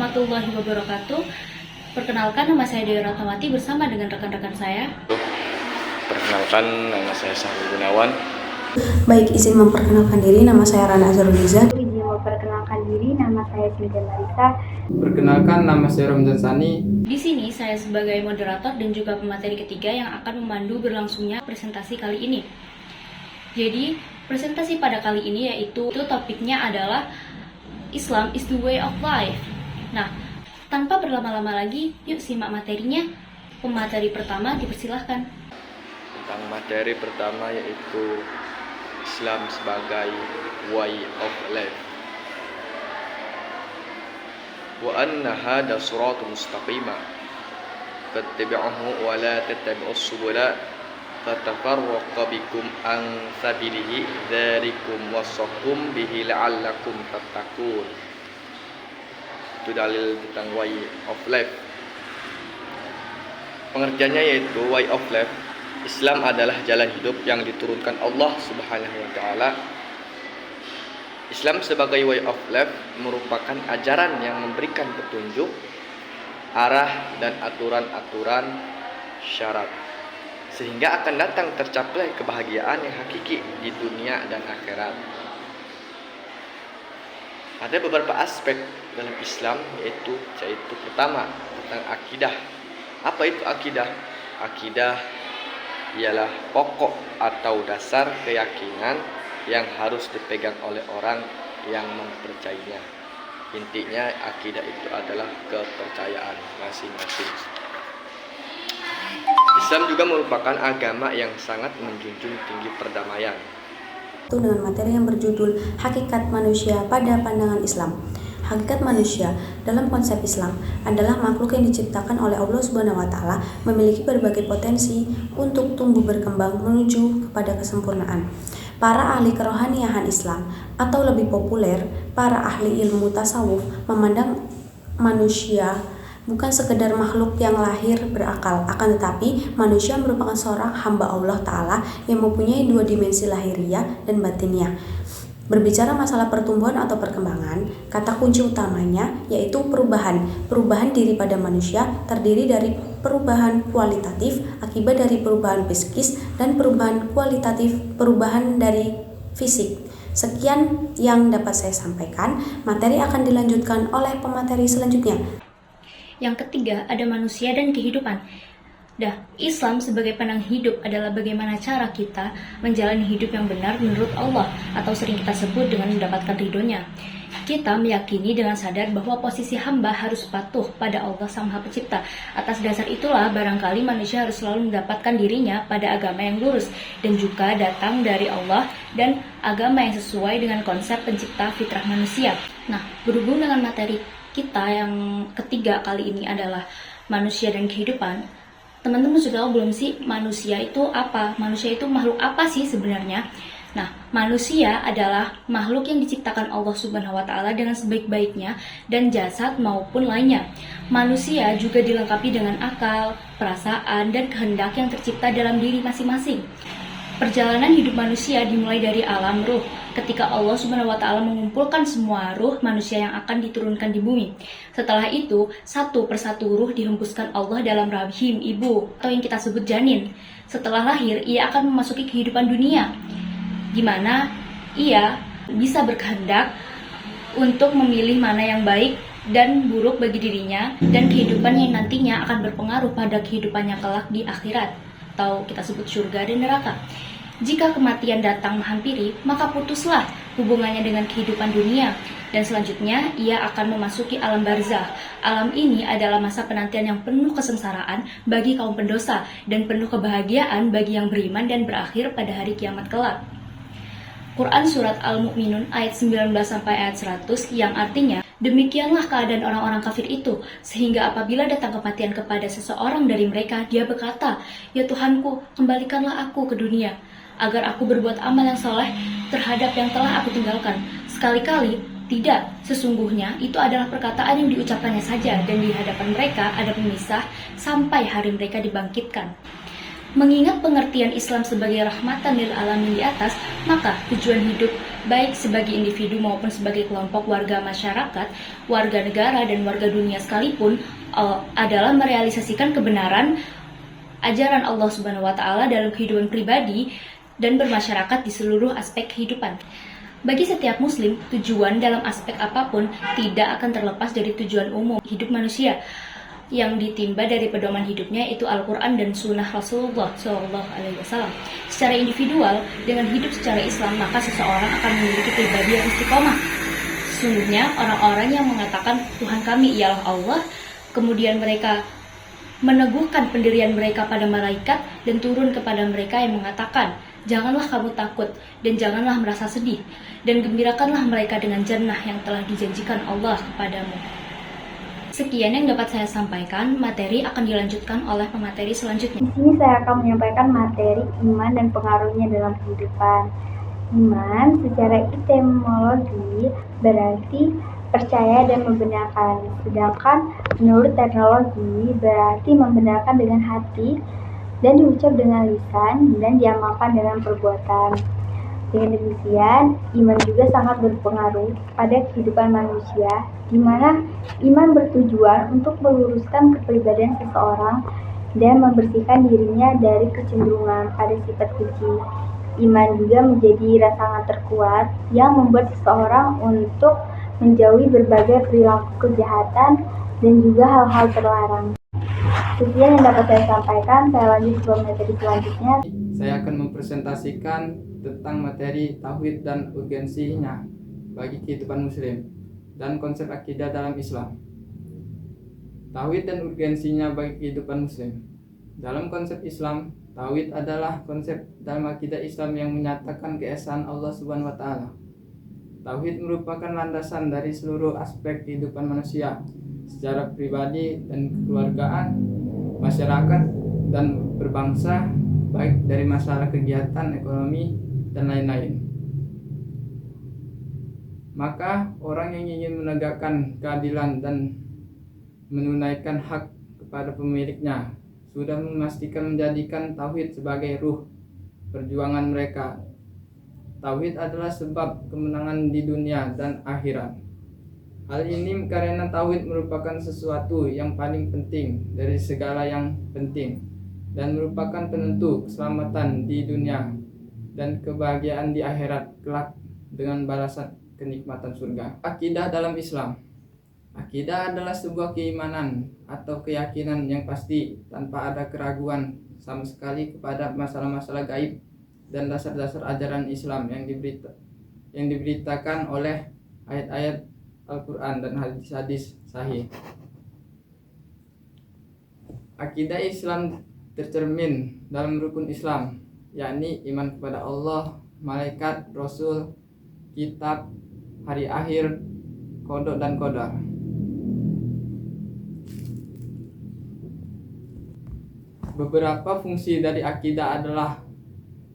warahmatullahi wabarakatuh. Perkenalkan, nama saya Dewi Ratnawati bersama dengan rekan-rekan saya. Perkenalkan, nama saya Sahrul Gunawan. Baik, izin memperkenalkan diri, nama saya Rana Azharuliza. Izin memperkenalkan diri, nama saya Cynthia Marisa. Perkenalkan, nama saya Ramzan Sani. Di sini saya sebagai moderator dan juga pemateri ketiga yang akan memandu berlangsungnya presentasi kali ini. Jadi, presentasi pada kali ini yaitu topiknya adalah Islam is the way of life. Nah, tanpa berlama-lama lagi, yuk simak materinya. Pemateri pertama dipersilahkan. Tentang materi pertama yaitu Islam sebagai way of life. Wa anna hada siratul mustaqima fattabi'uhu wa la tattabi'us subula fatafarraqa bikum an sabilihi dzalikum wasaqum bihi la'allakum tattaqun. Itu dalil tentang way of life. Pengertiannya yaitu way of life. Islam adalah jalan hidup yang diturunkan Allah Subhanahu wa taala. Islam sebagai way of life merupakan ajaran yang memberikan petunjuk, arah dan aturan-aturan syarat, sehingga akan datang tercapai kebahagiaan yang hakiki di dunia dan akhirat. Ada beberapa aspek dalam Islam yaitu pertama tentang akidah. Apa itu akidah? Akidah ialah pokok atau dasar keyakinan yang harus dipegang oleh orang yang mempercayainya. Intinya akidah itu adalah kepercayaan masing-masing. Islam juga merupakan agama yang sangat menjunjung tinggi perdamaian. Itu dengan materi yang berjudul Hakikat Manusia pada Pandangan Islam. Hakikat manusia dalam konsep Islam adalah makhluk yang diciptakan oleh Allah Subhanahu wa taala, memiliki berbagai potensi untuk tumbuh berkembang menuju kepada kesempurnaan. Para ahli kerohaniahan Islam atau lebih populer para ahli ilmu tasawuf memandang manusia bukan sekedar makhluk yang lahir berakal, akan tetapi manusia merupakan seorang hamba Allah Ta'ala yang mempunyai dua dimensi lahiriah dan batiniah. Berbicara masalah pertumbuhan atau perkembangan, kata kunci utamanya yaitu perubahan. Perubahan diri pada manusia terdiri dari perubahan kualitatif akibat dari perubahan psikis dan perubahan kualitatif perubahan dari fisik. Sekian yang dapat saya sampaikan. Materi akan dilanjutkan oleh pemateri selanjutnya. Yang ketiga, ada manusia dan kehidupan. Islam sebagai pandangan hidup adalah bagaimana cara kita menjalani hidup yang benar menurut Allah, atau sering kita sebut dengan mendapatkan ridhonya. Kita meyakini dengan sadar bahwa posisi hamba harus patuh pada Allah Sang Maha Pencipta. Atas dasar itulah barangkali manusia harus selalu mendapatkan dirinya pada agama yang lurus dan juga datang dari Allah dan agama yang sesuai dengan konsep pencipta fitrah manusia. Nah, berhubung dengan materi kita yang ketiga kali ini adalah manusia dan kehidupan. Teman-teman sudah tahu belum sih manusia itu apa? Manusia itu makhluk apa sih sebenarnya? Nah, manusia adalah makhluk yang diciptakan Allah Subhanahu wa taala dengan sebaik-baiknya dan jasad maupun lainnya. Manusia juga dilengkapi dengan akal, perasaan, dan kehendak yang tercipta dalam diri masing-masing. Perjalanan hidup manusia dimulai dari alam ruh, ketika Allah Subhanahu wa taala mengumpulkan semua ruh manusia yang akan diturunkan di bumi. Setelah itu, satu persatu ruh dihembuskan Allah dalam rahim ibu atau yang kita sebut janin. Setelah lahir, ia akan memasuki kehidupan dunia, di mana ia bisa berkehendak untuk memilih mana yang baik dan buruk bagi dirinya, dan kehidupan yang nantinya akan berpengaruh pada kehidupannya kelak di akhirat, atau kita sebut surga dan neraka. Jika kematian datang menghampiri, maka putuslah hubungannya dengan kehidupan dunia, dan selanjutnya ia akan memasuki alam barzah. Alam ini adalah masa penantian yang penuh kesengsaraan bagi kaum pendosa dan penuh kebahagiaan bagi yang beriman dan berakhir pada hari kiamat kelak. Quran Surat Al-Mu'minun ayat 19 sampai ayat 100 yang artinya, demikianlah keadaan orang-orang kafir itu, sehingga apabila datang kematian kepada seseorang dari mereka, dia berkata, ya Tuhanku, kembalikanlah aku ke dunia, agar aku berbuat amal yang soleh terhadap yang telah aku tinggalkan. Sekali-kali tidak, sesungguhnya itu adalah perkataan yang diucapkannya saja, dan di hadapan mereka ada pemisah sampai hari mereka dibangkitkan. Mengingat pengertian Islam sebagai rahmatan lil alamin di atas, maka tujuan hidup baik sebagai individu maupun sebagai kelompok warga masyarakat, warga negara dan warga dunia sekalipun adalah merealisasikan kebenaran ajaran Allah Subhanahu wa taala dalam kehidupan pribadi dan bermasyarakat di seluruh aspek kehidupan. Bagi setiap muslim, tujuan dalam aspek apapun tidak akan terlepas dari tujuan umum hidup manusia yang ditimba dari pedoman hidupnya, itu Al-Quran dan Sunnah Rasulullah SAW. Secara individual, dengan hidup secara Islam, maka seseorang akan memiliki pribadi yang istiqomah. Sesungguhnya orang-orang yang mengatakan Tuhan kami ialah Allah, kemudian mereka meneguhkan pendirian mereka pada malaikat dan turun kepada mereka yang mengatakan, janganlah kamu takut dan janganlah merasa sedih, dan gembirakanlah mereka dengan jannah yang telah dijanjikan Allah kepadamu. Sekian yang dapat saya sampaikan, materi akan dilanjutkan oleh pemateri selanjutnya. Di sini saya akan menyampaikan materi iman dan pengaruhnya dalam kehidupan. Iman secara etimologi berarti percaya dan membenarkan, sedangkan menurut teknologi berarti membenarkan dengan hati dan diucap dengan lisan dan diamalkan dengan perbuatan. Dengan demikian, iman juga sangat berpengaruh pada kehidupan manusia, di mana iman bertujuan untuk meluruskan kepribadian seseorang dan membersihkan dirinya dari kecenderungan pada sifat keji. Iman juga menjadi rasa terkuat yang membuat seseorang untuk menjauhi berbagai perilaku kejahatan dan juga hal-hal terlarang. Sekian yang dapat saya sampaikan, saya lanjut ke materi selanjutnya. Saya akan mempresentasikan tentang materi tauhid dan urgensinya bagi kehidupan muslim dan konsep akidah dalam Islam. Tauhid dan urgensinya bagi kehidupan muslim. Dalam konsep Islam, tauhid adalah konsep dalam akidah Islam yang menyatakan keesaan Allah Subhanahu wa taala. Tauhid merupakan landasan dari seluruh aspek kehidupan manusia secara pribadi dan kekeluargaan, masyarakat dan berbangsa, baik dari masalah kegiatan ekonomi dan lain-lain. Maka orang yang ingin menegakkan keadilan dan menunaikan hak kepada pemiliknya sudah memastikan menjadikan tauhid sebagai ruh perjuangan mereka. Tauhid adalah sebab kemenangan di dunia dan akhirat. Hal ini karena tauhid merupakan sesuatu yang paling penting dari segala yang penting dan merupakan penentu keselamatan di dunia dan kebahagiaan di akhirat kelak dengan balasan kenikmatan surga. Akidah dalam Islam. Akidah adalah sebuah keimanan atau keyakinan yang pasti tanpa ada keraguan sama sekali kepada masalah-masalah gaib dan dasar-dasar ajaran Islam yang diberitakan oleh ayat-ayat Al-Quran dan hadis-hadis sahih. Akidah Islam tercermin dalam rukun Islam, yakni iman kepada Allah, malaikat, rasul, kitab, hari akhir, qada dan qadar. Beberapa fungsi dari akidah adalah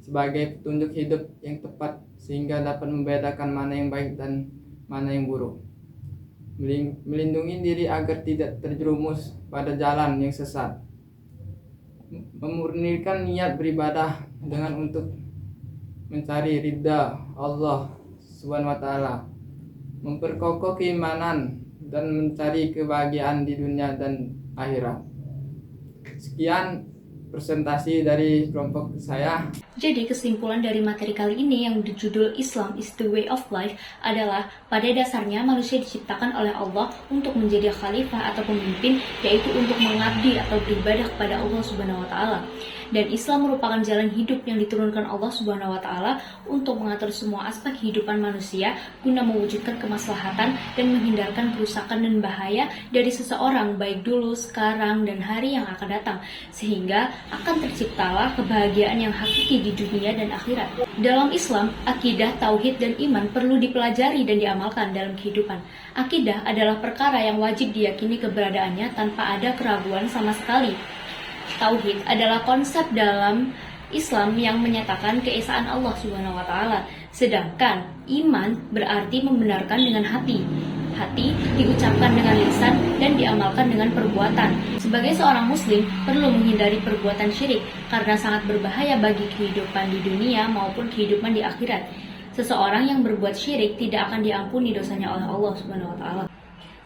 sebagai petunjuk hidup yang tepat sehingga dapat membedakan mana yang baik dan mana yang buruk. Melindungi diri agar tidak terjerumus pada jalan yang sesat. Memurnikan niat beribadah dengan untuk mencari ridha Allah Subhanahu wa taala. Memperkokoh keimanan dan mencari kebahagiaan di dunia dan akhirat. Sekian presentasi dari kelompok saya. Jadi kesimpulan dari materi kali ini yang berjudul Islam is the way of life adalah pada dasarnya manusia diciptakan oleh Allah untuk menjadi khalifah atau pemimpin, yaitu untuk mengabdi atau beribadah kepada Allah Subhanahu wa taala. Dan Islam merupakan jalan hidup yang diturunkan Allah Subhanahu wa taala untuk mengatur semua aspek kehidupan manusia guna mewujudkan kemaslahatan dan menghindarkan kerusakan dan bahaya dari seseorang baik dulu, sekarang, dan hari yang akan datang, sehingga akan terciptalah kebahagiaan yang hakiki di dunia dan akhirat. Dalam Islam, akidah, tauhid, dan iman perlu dipelajari dan diamalkan dalam kehidupan. Akidah adalah perkara yang wajib diyakini keberadaannya tanpa ada keraguan sama sekali. Tauhid adalah konsep dalam Islam yang menyatakan keesaan Allah Subhanahu wa taala. Sedangkan iman berarti membenarkan dengan hati. hati, diucapkan dengan lisan, dan diamalkan dengan perbuatan. Sebagai seorang muslim, perlu menghindari perbuatan syirik karena sangat berbahaya bagi kehidupan di dunia maupun kehidupan di akhirat. Seseorang yang berbuat syirik tidak akan diampuni dosanya oleh Allah Subhanahu wa taala.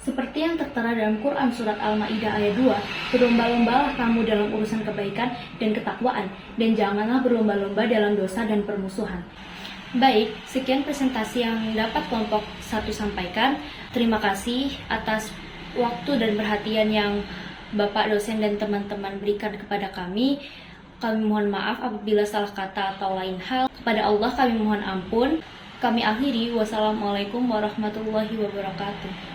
Seperti yang tertera dalam Quran Surat Al-Ma'idah ayat 2, berlomba-lombalah kamu dalam urusan kebaikan dan ketakwaan, dan janganlah berlomba-lomba dalam dosa dan permusuhan. Baik, sekian presentasi yang dapat kelompok 1 sampaikan. Terima kasih atas waktu dan perhatian yang Bapak dosen dan teman-teman berikan kepada kami. Kami mohon maaf apabila salah kata atau lain hal. Kepada Allah kami mohon ampun. Kami akhiri, wassalamualaikum warahmatullahi wabarakatuh.